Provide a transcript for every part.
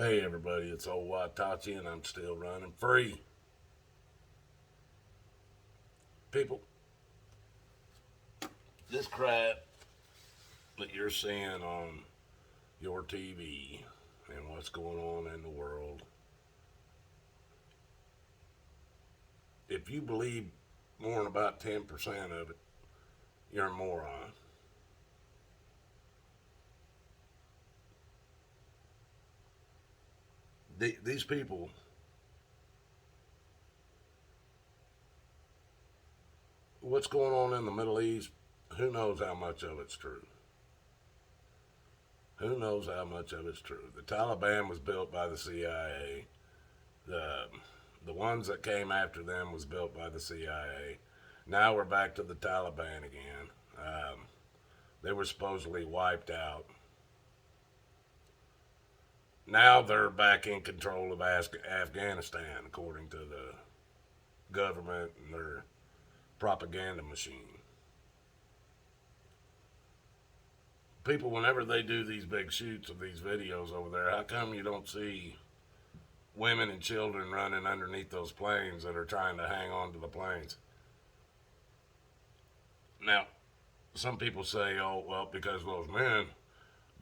Hey everybody, it's old Watachi and I'm still running free. People, this crap that you're seeing on your TV and what's going on in the world, if you believe more than about 10% of it, you're a moron. These people, what's going on in the Middle East, who knows how much of it's true? Who knows how much of it's true? The Taliban was built by the CIA. The the ones that came after them was built by the CIA. Now we're back to the Taliban again. They were supposedly wiped out. Now they're back in control of Afghanistan, according to the government and their propaganda machine. People, whenever they do these big shoots of these videos over there, how come you don't see women and children running underneath those planes that are trying to hang on to the planes? Now, some people say, oh, well, because those men,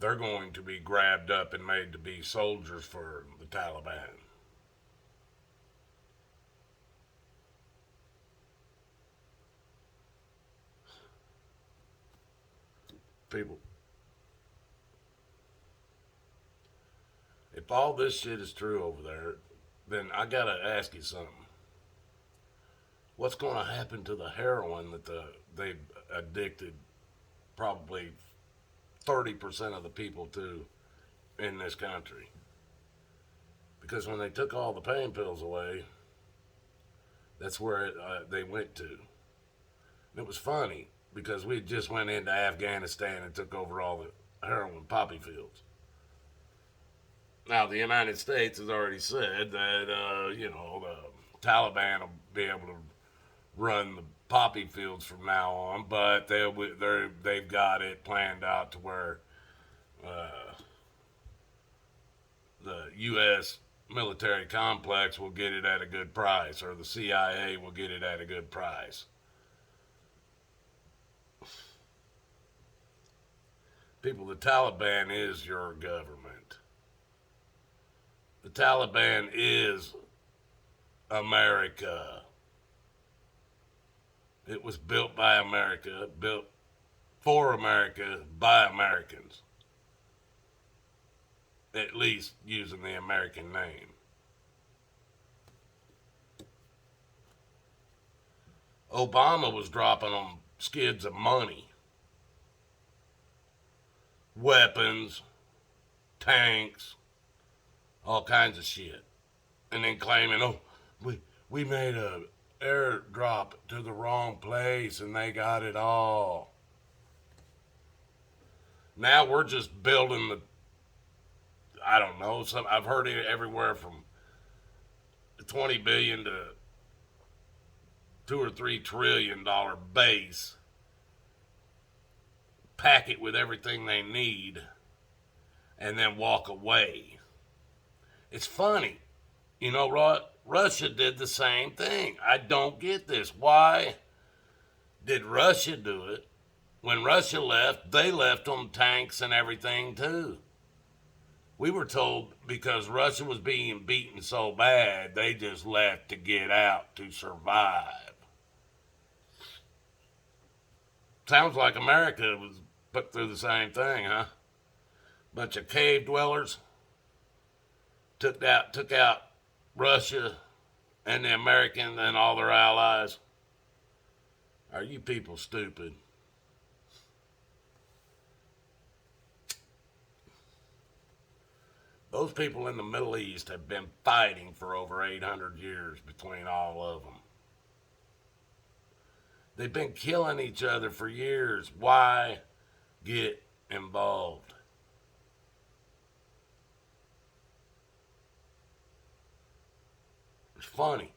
they're going to be grabbed up and made to be soldiers for the Taliban. People, if all this shit is true over there, then I gotta ask you something. What's going to happen to the heroin that they've addicted probably 30% of the people to in this country? Because when they took all the pain pills away, that's where they went to. And it was funny because we just went into Afghanistan and took over all the heroin poppy fields. Now, the United States has already said that, the Taliban will be able to run the poppy fields from now on, but they've got it planned out to where uh, the U.S. military complex will get it at a good price, or the CIA will get it at a good price. People, the Taliban is your government. The Taliban is America. It was built by America, built for America by Americans, at least using the American name. Obama was dropping them skids of money, weapons, tanks, all kinds of shit, and then claiming, oh, we made a airdrop to the wrong place and they got it all. Now we're just building the, I don't know, I've heard it everywhere from 20 billion to $2 or $3 trillion base, pack it with everything they need, and then walk away. It's funny. You know what? Russia did the same thing. I don't get this. Why did Russia do it? When Russia left, they left them tanks and everything too. We were told because Russia was being beaten so bad, they just left to get out to survive. Sounds like America was put through the same thing, huh? Bunch of cave dwellers took out Russia and the Americans and all their allies. Are you people stupid? Those people in the Middle East have been fighting for over 800 years between all of them. They've been killing each other for years. Why get involved? It's funny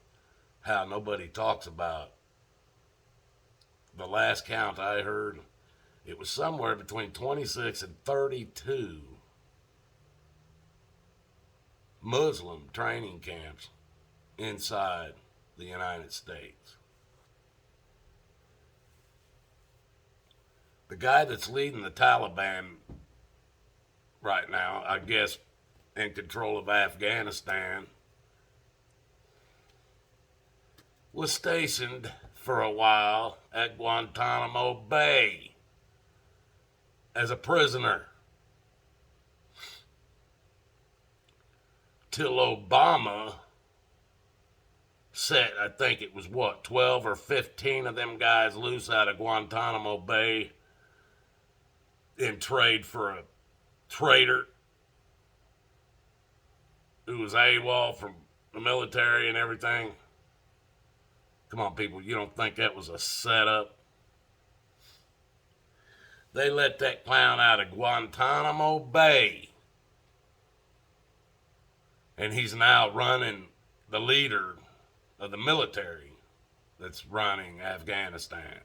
how nobody talks about the last count I heard. It was somewhere between 26 and 32 Muslim training camps inside the United States. The guy that's leading the Taliban right now, I guess in control of Afghanistan, was stationed for a while at Guantanamo Bay as a prisoner till Obama set, I think it was 12 or 15 of them guys loose out of Guantanamo Bay in trade for a traitor who was AWOL from the military and everything. Come on, people, you don't think that was a setup? They let that clown out of Guantanamo Bay. And he's now running the leader of the military that's running Afghanistan.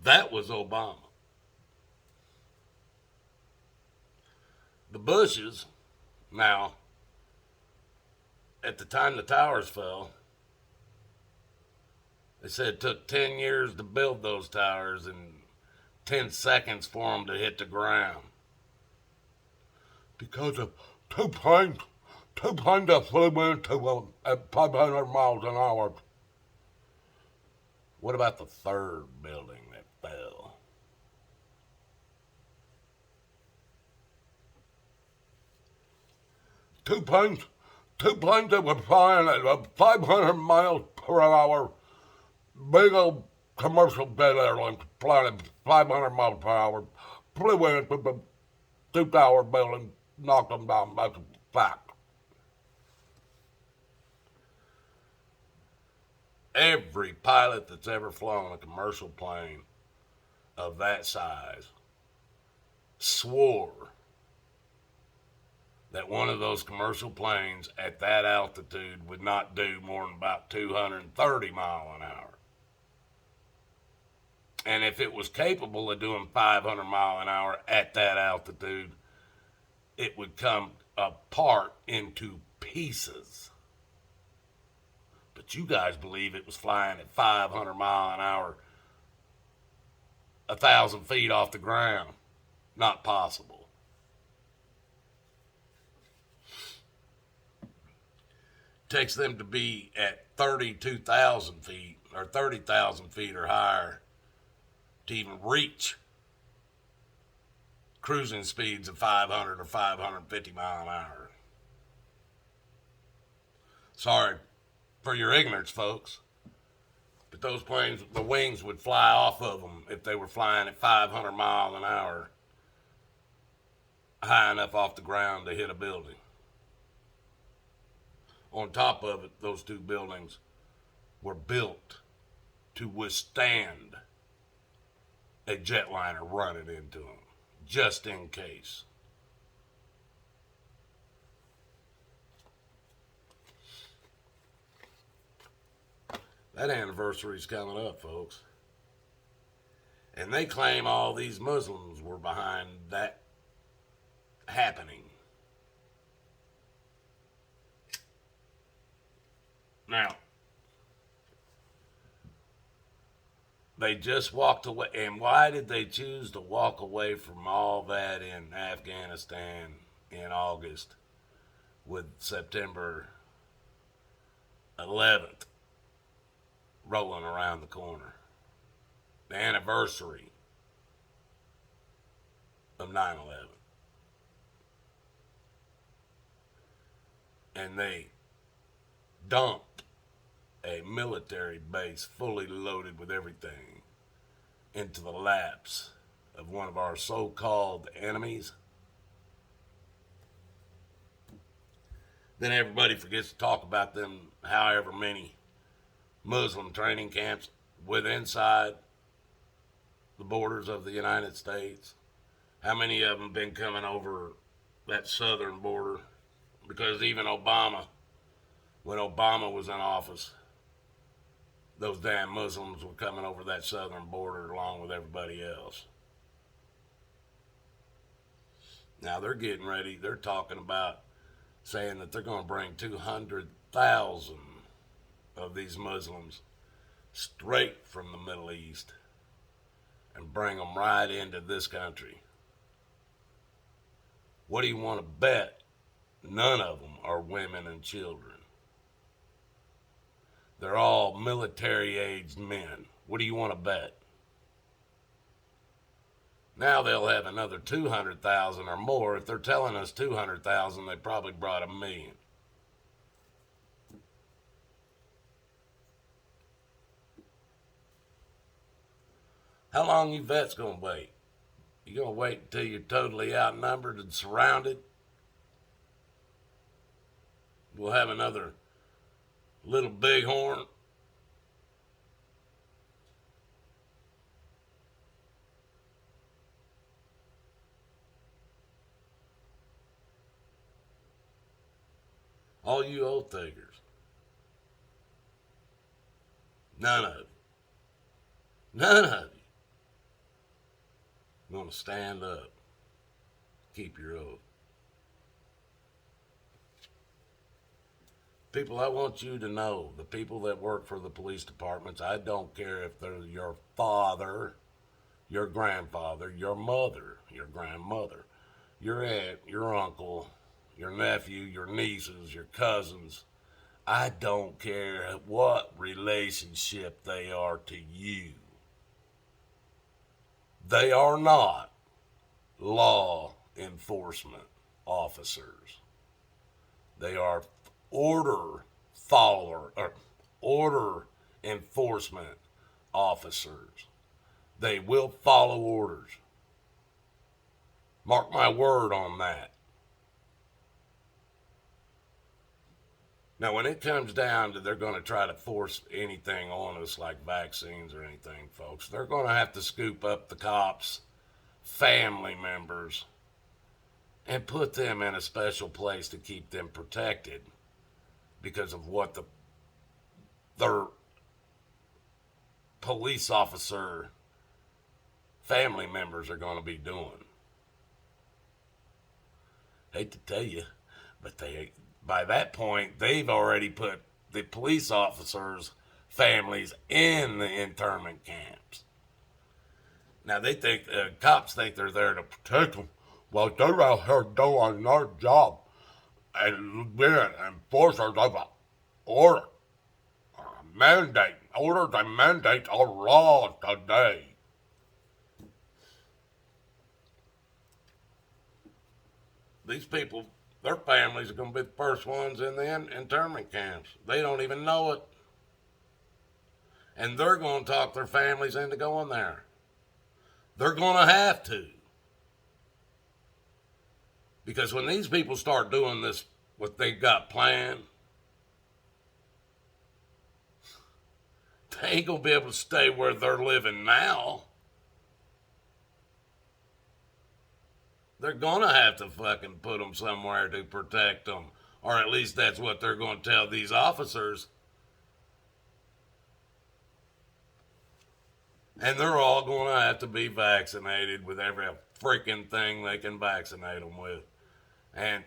That was Obama. The Bushes, now, at the time the towers fell, they said it took 10 years to build those towers and 10 seconds for them to hit the ground. Because of two planes that flew into them at 500 miles an hour. What about the third building that fell? Two planes that were flying at 500 miles per hour. Big old commercial jet airlines flying at 500 miles per hour. Flew into the two-tower building, knocked them down. That's a fact. Every pilot that's ever flown a commercial plane of that size swore that one of those commercial planes at that altitude would not do more than about 230 miles an hour. And if it was capable of doing 500 miles an hour at that altitude, it would come apart into pieces. But you guys believe it was flying at 500 miles an hour, 1,000 feet off the ground. Not possible. Takes them to be at 32,000 feet or 30,000 feet or higher to even reach cruising speeds of 500 or 550 miles an hour. Sorry for your ignorance, folks, but those planes, the wings would fly off of them if they were flying at 500 miles an hour, high enough off the ground to hit a building. On top of it, those two buildings were built to withstand a jetliner running into them, just in case. That anniversary's coming up, folks. And they claim all these Muslims were behind that happening. Now, they just walked away. And why did they choose to walk away from all that in Afghanistan in August with September 11th rolling around the corner? The anniversary of 9/11. And they dumped a military base fully loaded with everything into the laps of one of our so-called enemies. Then everybody forgets to talk about them however many Muslim training camps with inside the borders of the United States. How many of them been coming over that southern border? Because even Obama, when Obama was in office, those damn Muslims were coming over that southern border along with everybody else. Now they're getting ready. They're talking about saying that they're going to bring 200,000 of these Muslims straight from the Middle East and bring them right into this country. What do you want to bet? None of them are women and children. They're all military-aged men. What do you want to bet? Now they'll have another 200,000 or more. If they're telling us 200,000, they probably brought 1,000,000. How long you vets gonna wait? You gonna wait until you're totally outnumbered and surrounded? We'll have another little bighorn. All you oath takers. None of you. None of you. Gonna stand up. Keep your oath. People, I want you to know, the people that work for the police departments, I don't care if they're your father, your grandfather, your mother, your grandmother, your aunt, your uncle, your nephew, your nieces, your cousins. I don't care what relationship they are to you. They are not law enforcement officers. They are order enforcement officers. They will follow orders. Mark my word on that. Now, when it comes down to they're going to try to force anything on us like vaccines or anything, folks, they're going to have to scoop up the cops' family members and put them in a special place to keep them protected because of what their police officer family members are going to be doing. Hate to tell you, but by that point, they've already put the police officers' families in the internment camps. Now, cops think they're there to protect them. Well, they're out here doing their job and being enforcers of an order. Orders and mandates are laws today. These people, their families are going to be the first ones in the internment camps. They don't even know it. And they're going to talk their families into going there. They're going to have to. Because when these people start doing this, what they've got planned, they ain't going to be able to stay where they're living now. They're going to have to fucking put them somewhere to protect them. Or at least that's what they're going to tell these officers. And they're all going to have to be vaccinated with every freaking thing they can vaccinate them with. And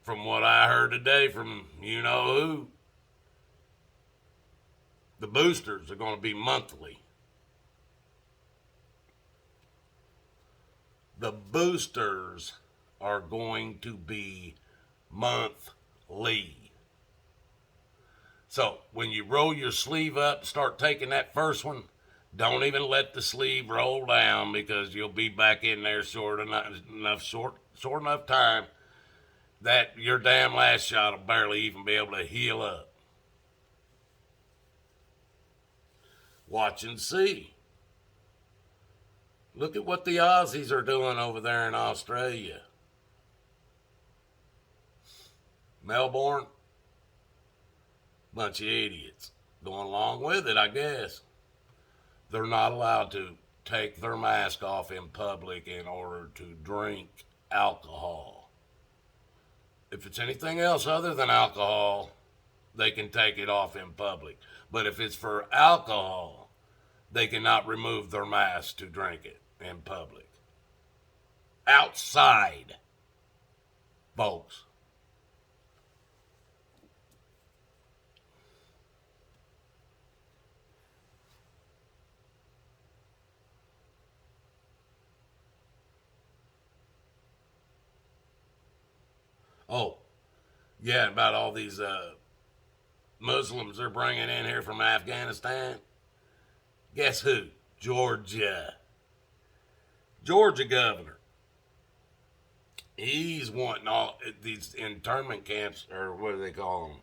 from what I heard today from you know who, the boosters are going to be monthly. The boosters are going to be monthly. So when you roll your sleeve up, start taking that first one, don't even let the sleeve roll down because you'll be back in there short enough time that your damn last shot will barely even be able to heal up. Watch and see. Look at what the Aussies are doing over there in Australia. Melbourne, bunch of idiots. Going along with it, I guess. They're not allowed to take their mask off in public in order to drink alcohol. If it's anything else other than alcohol, they can take it off in public. But if it's for alcohol, they cannot remove their mask to drink it in public. outside, folks. Oh, yeah, about all these Muslims they're bringing in here from Afghanistan. Guess who? Georgia. Georgia governor. He's wanting all these internment camps, or what do they call them?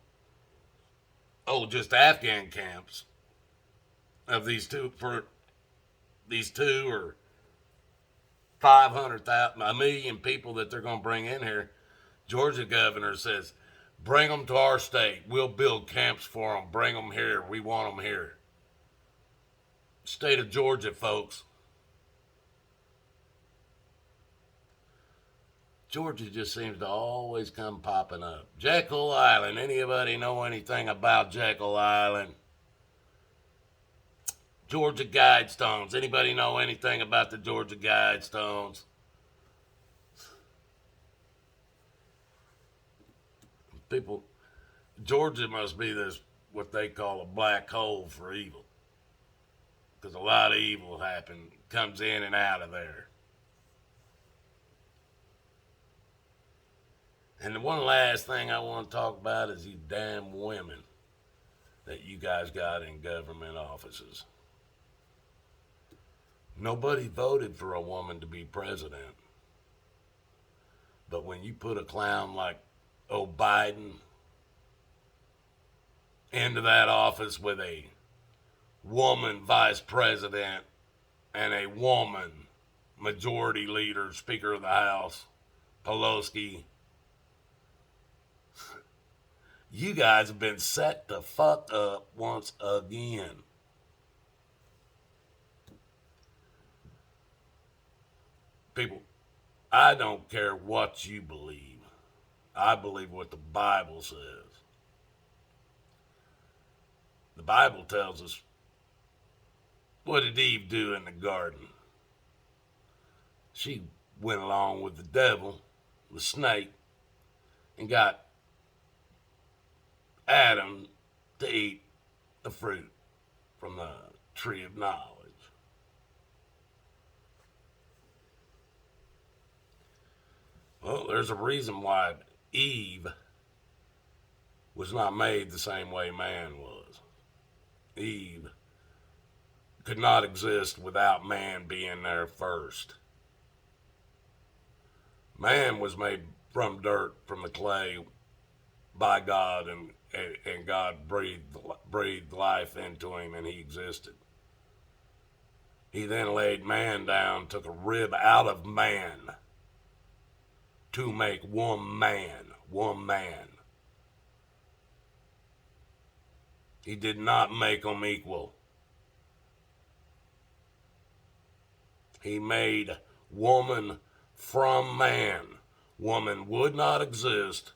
Oh, just Afghan camps of these two for these 2 or 500,000, a million people that they're going to bring in here. Georgia governor says, bring them to our state. We'll build camps for them. Bring them here. We want them here. State of Georgia, folks. Georgia just seems to always come popping up. Jekyll Island. Anybody know anything about Jekyll Island? Georgia Guidestones. Anybody know anything about the Georgia Guidestones? People, Georgia must be this, what they call a black hole for evil. Because a lot of evil comes in and out of there. And the one last thing I want to talk about is these damn women that you guys got in government offices. Nobody voted for a woman to be president. But when you put a clown like Biden into that office with a woman vice president and a woman majority leader, Speaker of the House, Pelosi, you guys have been set the fuck up once again. People, I don't care what you believe. I believe what the Bible says. The Bible tells us, what did Eve do in the garden? She went along with the devil, the snake, and got Adam to eat the fruit from the tree of knowledge. Well, there's a reason why Eve was not made the same way man was. Eve could not exist without man being there first. Man was made from dirt, from the clay, by God, and God breathed life into him, and he existed. He then laid man down, took a rib out of man to make one man. He did not make them equal. He made woman from man. Woman would not exist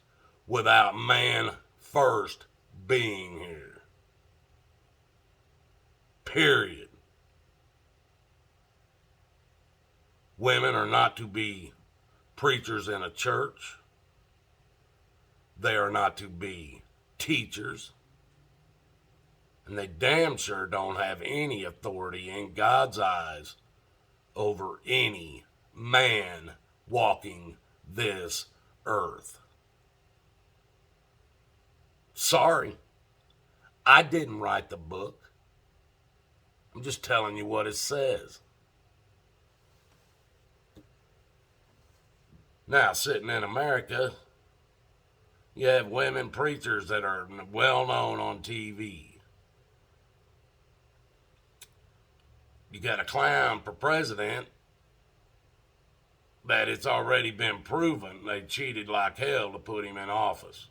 without man first being here. Period. Women are not to be preachers in a church. They are not to be teachers. And they damn sure don't have any authority in God's eyes over any man walking this earth. Sorry, I didn't write the book. I'm just telling you what it says. Now, sitting in America, you have women preachers that are well known on TV. You got a clown for president that it's already been proven they cheated like hell to put him in office,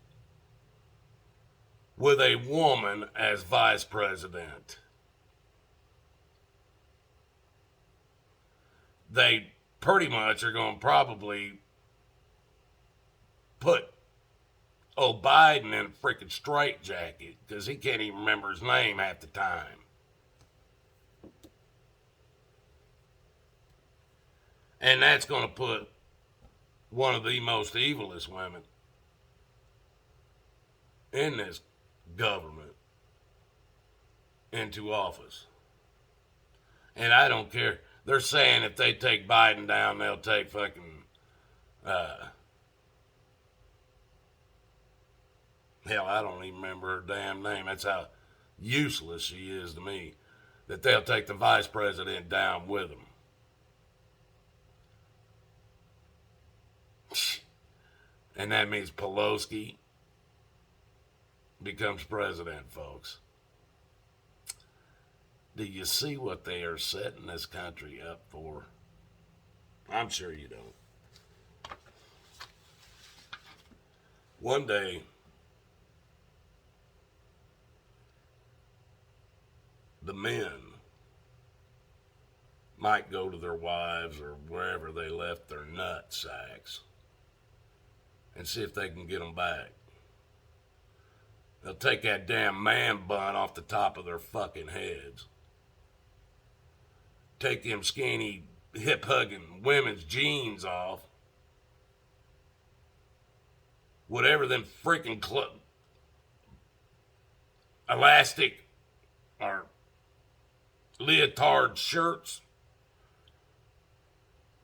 with a woman as vice president. They pretty much are going to probably put Biden in a freaking straitjacket because he can't even remember his name half the time. And that's going to put one of the most evilest women in this government into office. And I don't care. They're saying if they take Biden down, they'll take fucking, hell, I don't even remember her damn name. That's how useless she is to me. That they'll take the vice president down with them. And that means Pelosi becomes president, folks. Do you see what they are setting this country up for? I'm sure you don't. One day, the men might go to their wives or wherever they left their nut sacks and see if they can get them back. They'll take that damn man bun off the top of their fucking heads. Take them skinny, hip-hugging women's jeans off. Whatever them freaking elastic or leotard shirts,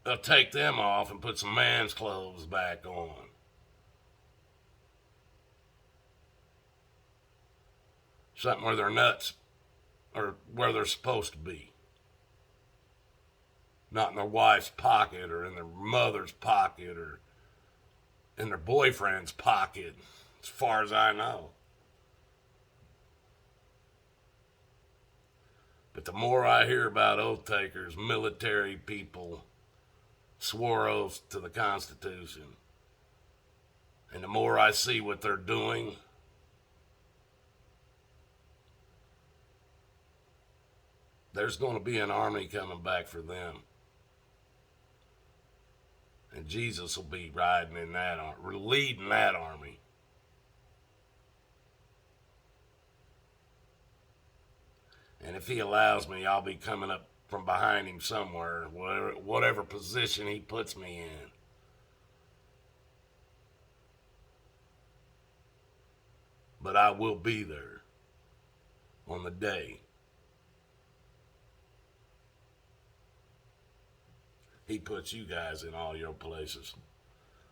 they'll take them off and put some man's clothes back on. Something where their nuts are where they're supposed to be. Not in their wife's pocket or in their mother's pocket or in their boyfriend's pocket, as far as I know. But the more I hear about oath takers, military people, swore oaths to the Constitution, and the more I see what they're doing, there's going to be an army coming back for them. And Jesus will be riding in that army, leading that army. And if he allows me, I'll be coming up from behind him somewhere, whatever position he puts me in. But I will be there on the day he puts you guys in all your places.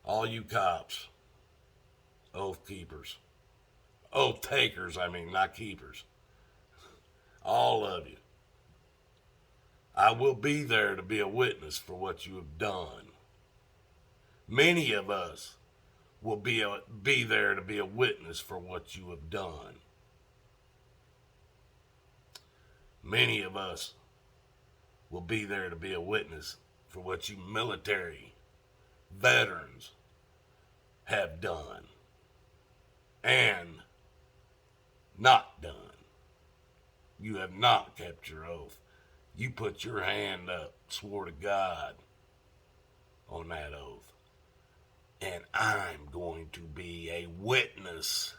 All you cops, oath keepers, oath takers, not keepers. All of you. I will be there to be a witness for what you have done. Many of us will be there to be a witness for what you have done. Many of us will be there to be a witness for what you military veterans have done and not done. You have not kept your oath. You put your hand up, swore to God on that oath. And I'm going to be a witness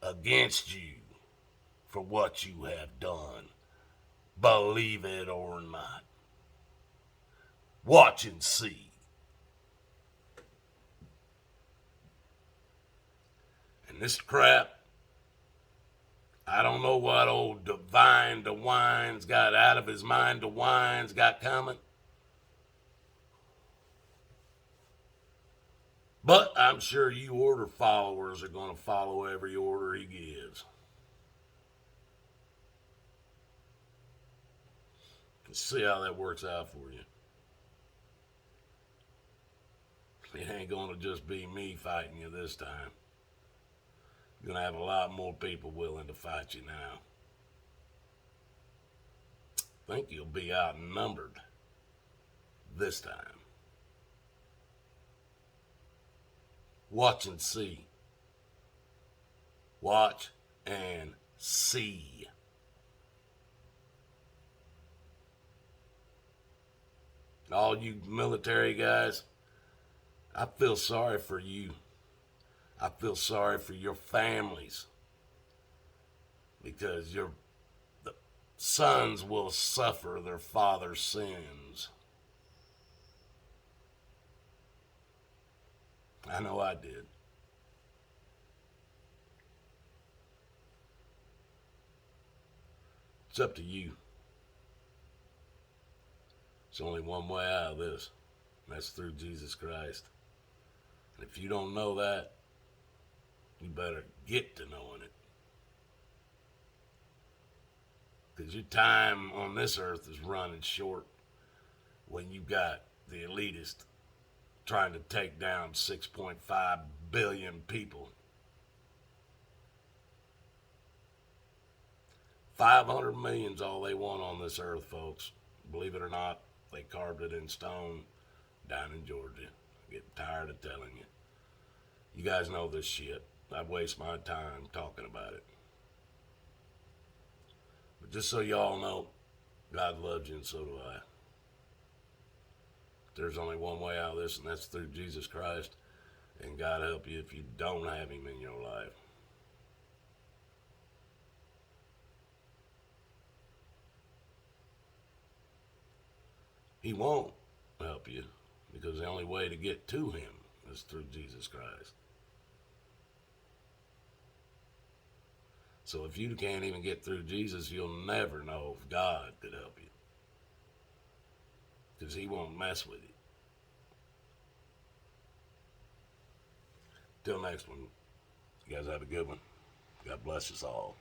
against you for what you have done. Believe it or not. Watch and see. And this crap, I don't know what old Divine DeWine's got out of his mind DeWine's got coming. But I'm sure you order followers are going to follow every order he gives. Let's see how that works out for you. It ain't going to just be me fighting you this time. You're going to have a lot more people willing to fight you now. I think you'll be outnumbered this time. Watch and see. Watch and see. All you military guys, I feel sorry for you. I feel sorry for your families because the sons will suffer their father's sins. I know I did. It's up to you. There's only one way out of this, and that's through Jesus Christ. And if you don't know that, you better get to knowing it. Because your time on this earth is running short when you got the elitist trying to take down 6.5 billion people. 500 million's all they want on this earth, folks. Believe it or not, they carved it in stone down in Georgia. I get tired of telling you. You guys know this shit. I waste my time talking about it. But just so y'all know, God loves you and so do I. There's only one way out of this, and that's through Jesus Christ. And God help you if you don't have him in your life. He won't help you because the only way to get to him is through Jesus Christ. So if you can't even get through Jesus, you'll never know if God could help you. Because he won't mess with you. Till next one, you guys have a good one. God bless us all.